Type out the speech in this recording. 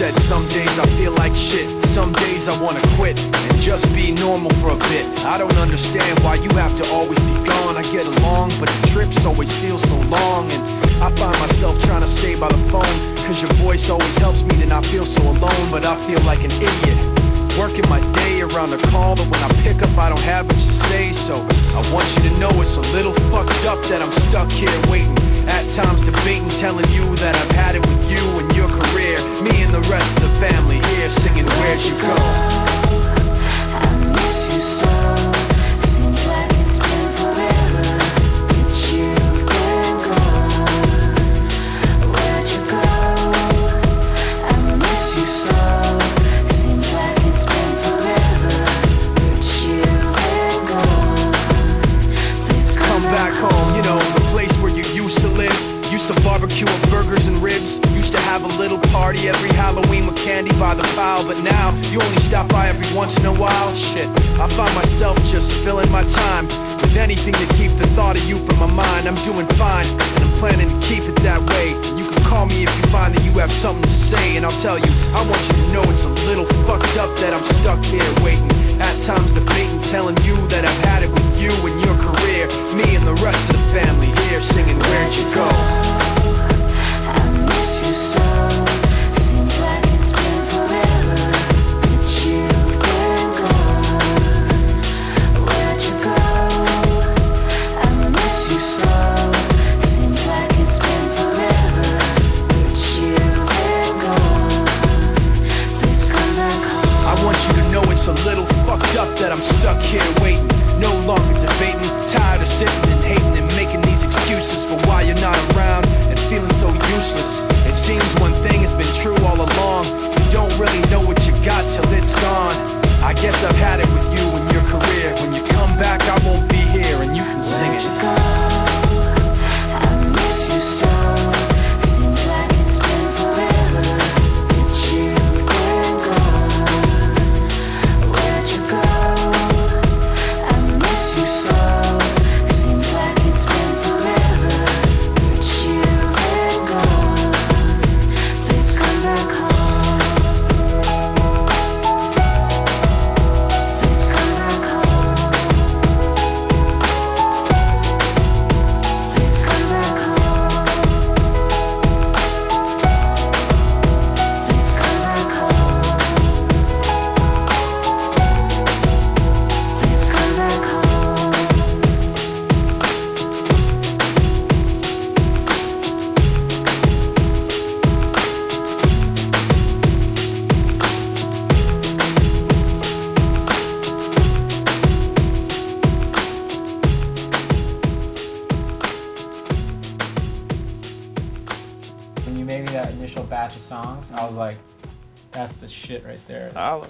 said some days I feel like shit, some days I wanna quit and just be normal for a bit. I don't understand why you have to always be gone. I get along, but the trips always feel so long. And I find myself trying to stay by the phone, cause your voice always helps me to not feel so alone. But I feel like an idiot, working my day around a call that when I pick up I don't have much to say. So I want you to know it's a little fucked up that I'm stuck here waiting, at times debating, telling you that I've had it with you and your career. Me and the rest of the family here singing Where'd You Go? I miss you so. Seems like it's been forever that you've been gone. Where'd you go? I miss you so. Seems like it's been forever that you've been gone. Please come Back home, you know, the place where you used to live. Used to barbecue with burgers and ribs. Used to have a little party every Halloween with candy by the pile. But now, you only stop by every once in a while. Shit, I find myself just filling my time with anything to keep the thought of you from my mind. I'm doing fine, and I'm planning to keep it that way. You can call me if you find that you have something to say, and I'll tell you, I want you to know it's a little fucked up that I'm stuck here waiting, at times debating, telling you that I've had it with you and your career. Me and the rest of the family here singing Where'd You Go? I miss you so. Seems like it's been forever that you've been gone. Where'd you go? I miss you so. Seems like it's been forever that you've been gone. Please come back home. I want you to know it's a little fucked up that I'm stuck here waiting, no longer debating, tired of sitting and hating and making these excuses for why you're not around and feeling so useless. It seems one thing has been true all along, you don't really know what you got till it's gone. I guess I've had it with you and your career. When you come back I won't be here and you can sing Where'd it. you go? I miss you so. Seems like it's been forever that you've been gone. Where'd you go? I miss you so. Seems like it's been forever that you've been gone. Please come back home. Please come back home. Please come back home. Please come back home. Please come back home. When you made me that initial batch of songs, I was like, that's the shit right there. Holla.